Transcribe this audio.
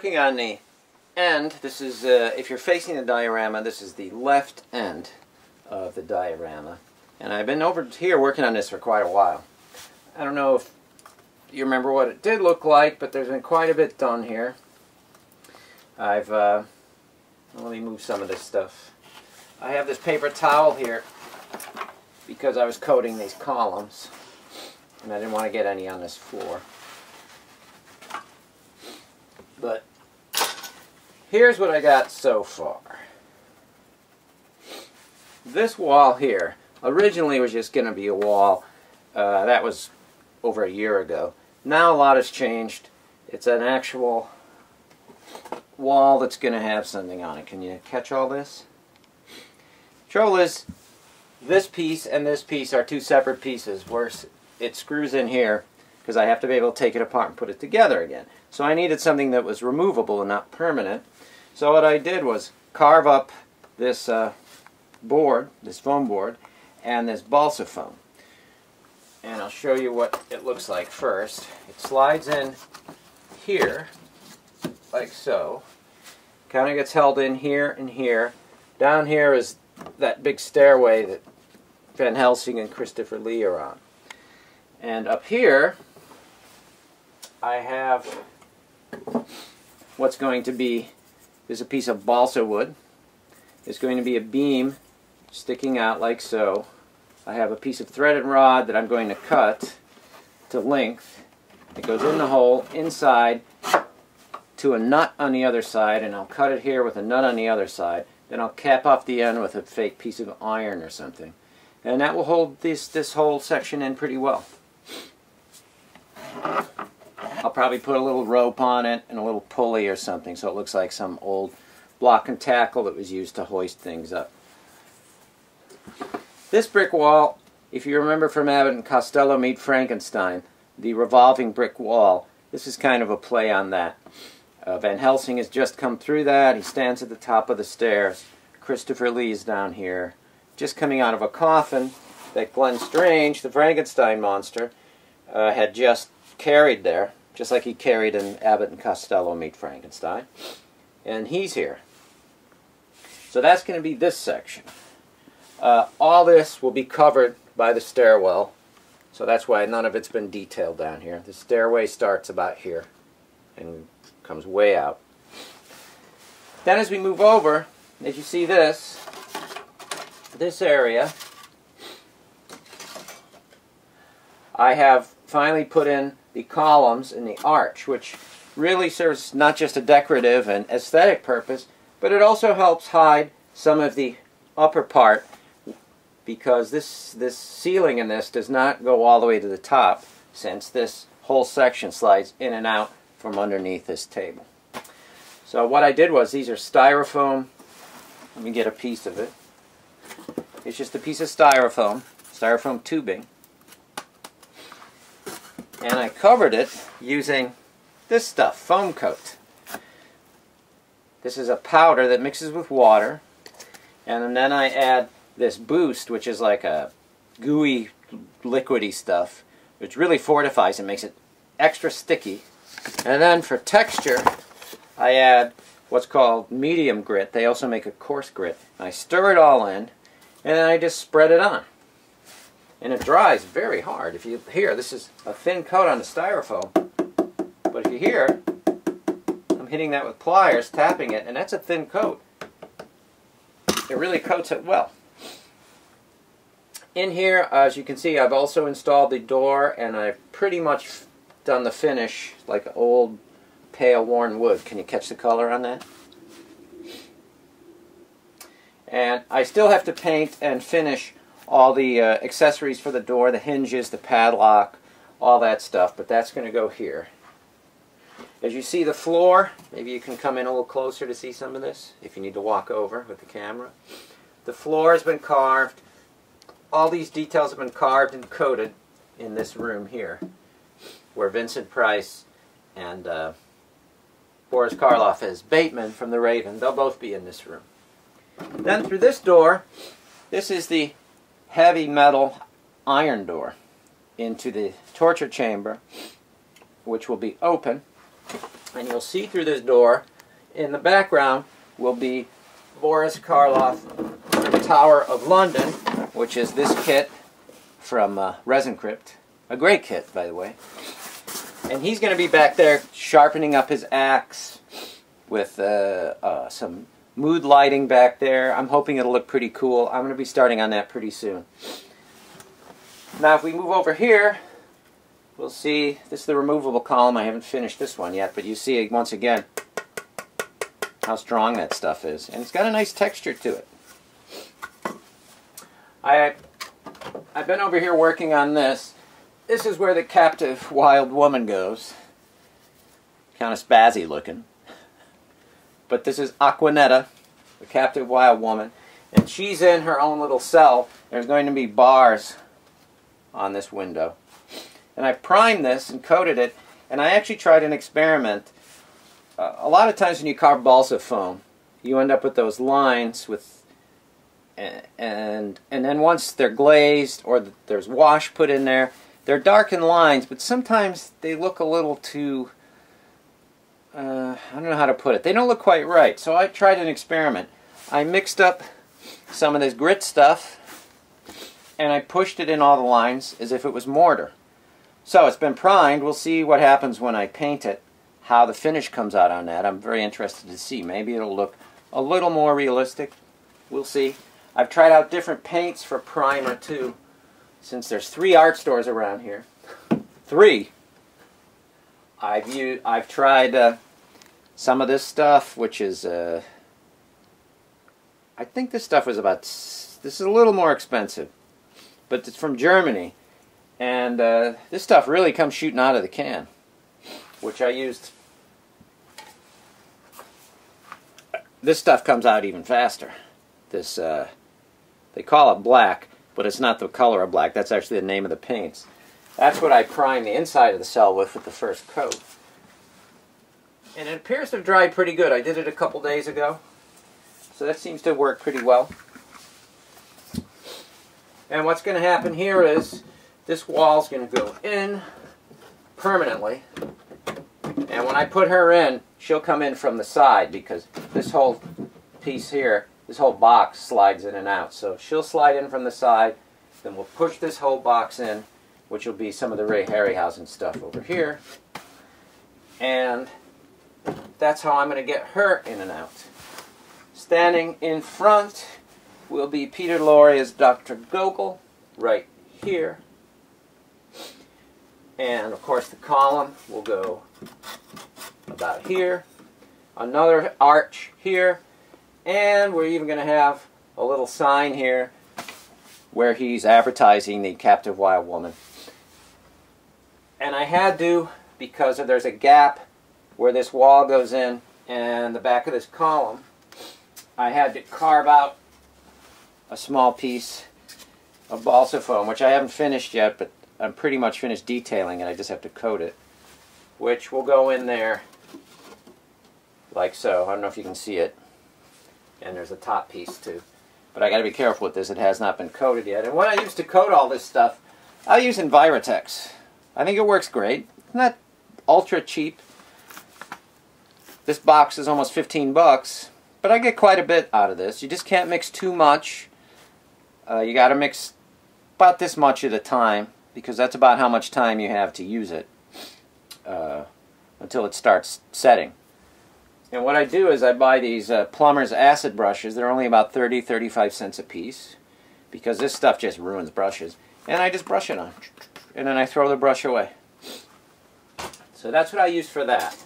working on the end. This is, if you're facing the diorama, this is the left end of the diorama. And I've been over here working on this for quite a while. I don't know if you remember what it did look like, but there's been quite a bit done here. I've, let me move some of this stuff. I have this paper towel here because I was coating these columns and I didn't want to get any on this floor. But here's what I got so far. This wall here originally was just going to be a wall. That was over a year ago. Now a lot has changed. It's an actual wall that's going to have something on it. Can you catch all this? Trouble is, this piece and this piece are two separate pieces where it screws in here because I have to be able to take it apart and put it together again. So I needed something that was removable and not permanent. So what I did was carve up this board, this foam board, and this balsa foam. And I'll show you what it looks like first. It slides in here, like so. Kind of gets held in here and here. Down here is that big stairway that Van Helsing and Christopher Lee are on. And up here, I have what's going to be, there's a piece of balsa wood. There's going to be a beam sticking out like so. I have a piece of threaded rod that I'm going to cut to length. It goes in the hole inside to a nut on the other side, and I'll cut it here with a nut on the other side. Then I'll cap off the end with a fake piece of iron or something. And that will hold this whole section in pretty well. I'll probably put a little rope on it and a little pulley or something so it looks like some old block and tackle that was used to hoist things up. This brick wall, if you remember from Abbott and Costello Meet Frankenstein, the revolving brick wall, this is kind of a play on that. Van Helsing has just come through that. He stands at the top of the stairs. Christopher Lee is down here, just coming out of a coffin that Glenn Strange, the Frankenstein monster, had just carried there, just like he carried in Abbott and Costello Meet Frankenstein. And he's here. So that's going to be this section. All this will be covered by the stairwell, so that's why none of it's been detailed down here. The stairway starts about here and comes way out. Then as we move over, as you see this area, I have finally put in the columns in the arch, which really serves not just a decorative and aesthetic purpose, but it also helps hide some of the upper part, because this ceiling in this does not go all the way to the top, since this whole section slides in and out from underneath this table. So what I did was, these are styrofoam. Let me get a piece of it. It's just a piece of styrofoam tubing. And I covered it using this stuff, foam coat. This is a powder that mixes with water, and then I add this boost, which is like a gooey, liquidy stuff, which really fortifies and makes it extra sticky. And then for texture, I add what's called medium grit. They also make a coarse grit. I stir it all in, and then I just spread it on. And it dries very hard. If you hear, this is a thin coat on the styrofoam, but if you hear, I'm hitting that with pliers, tapping it, and that's a thin coat. It really coats it well. In here, as you can see, I've also installed the door, and I've pretty much done the finish like old pale worn wood. Can you catch the color on that? And I still have to paint and finish all the accessories for the door, the hinges, the padlock, all that stuff, but that's going to go here. As you see the floor, maybe you can come in a little closer to see some of this, if you need to walk over with the camera. The floor has been carved. All these details have been carved and coated in this room here, where Vincent Price and Boris Karloff as Bateman from The Raven, they'll both be in this room. Then through this door, this is the heavy metal iron door into the torture chamber, which will be open. And you'll see through this door, in the background will be Boris Karloff, the Tower of London, which is this kit from Resin Crypt. A great kit, by the way. And he's going to be back there sharpening up his axe with some mood lighting back there. I'm hoping it'll look pretty cool. I'm going to be starting on that pretty soon. Now if we move over here, we'll see, this is the removable column. I haven't finished this one yet, but you see once again how strong that stuff is. And it's got a nice texture to it. I've been over here working on this. This is where the captive wild woman goes. Kind of spazzy looking. But this is Aquanetta, the captive wild woman. And she's in her own little cell. There's going to be bars on this window. And I primed this and coated it. And I actually tried an experiment. A lot of times when you carve balsa foam, you end up with those lines with and then once they're glazed or there's wash put in there, they're darkened lines, but sometimes they look a little too, I don't know how to put it. They don't look quite right. So I tried an experiment. I mixed up some of this grit stuff and I pushed it in all the lines as if it was mortar. So it's been primed. We'll see what happens when I paint it, how the finish comes out on that. I'm very interested to see. Maybe it'll look a little more realistic. We'll see. I've tried out different paints for primer too, since there's 3 art stores around here. 3. I've tried some of this stuff, which is I think this stuff was about, this is a little more expensive, but it's from Germany, and this stuff really comes shooting out of the can, which I used. This stuff comes out even faster. This they call it black, but it's not the color of black. That's actually the name of the paints. That's what I primed the inside of the cell with the first coat. And it appears to have dried pretty good. I did it a couple days ago. So that seems to work pretty well. And what's going to happen here is this wall's going to go in permanently. And when I put her in, she'll come in from the side because this whole piece here, this whole box slides in and out. So she'll slide in from the side, then we'll push this whole box in, which will be some of the Ray Harryhausen stuff over here. And that's how I'm going to get her in and out. Standing in front will be Peter Lorre as Dr. Gogol, right here. And of course the column will go about here. Another arch here. And we're even going to have a little sign here where he's advertising the captive wild woman. And I had to, because there's a gap where this wall goes in and the back of this column, I had to carve out a small piece of balsa foam, which I haven't finished yet, but I'm pretty much finished detailing it. I just have to coat it, which will go in there like so. I don't know if you can see it. And there's a top piece too. But I got to be careful with this. It has not been coated yet. And when I used to coat all this stuff, I use Envirotex. I think it works great. It's not ultra cheap. This box is almost 15 bucks, but I get quite a bit out of this. You just can't mix too much. You got to mix about this much at a time, because that's about how much time you have to use it until it starts setting. And what I do is I buy these plumber's acid brushes. They're only about 30-35 cents a piece, because this stuff just ruins brushes. And I just brush it on, and then I throw the brush away. So that's what I use for that.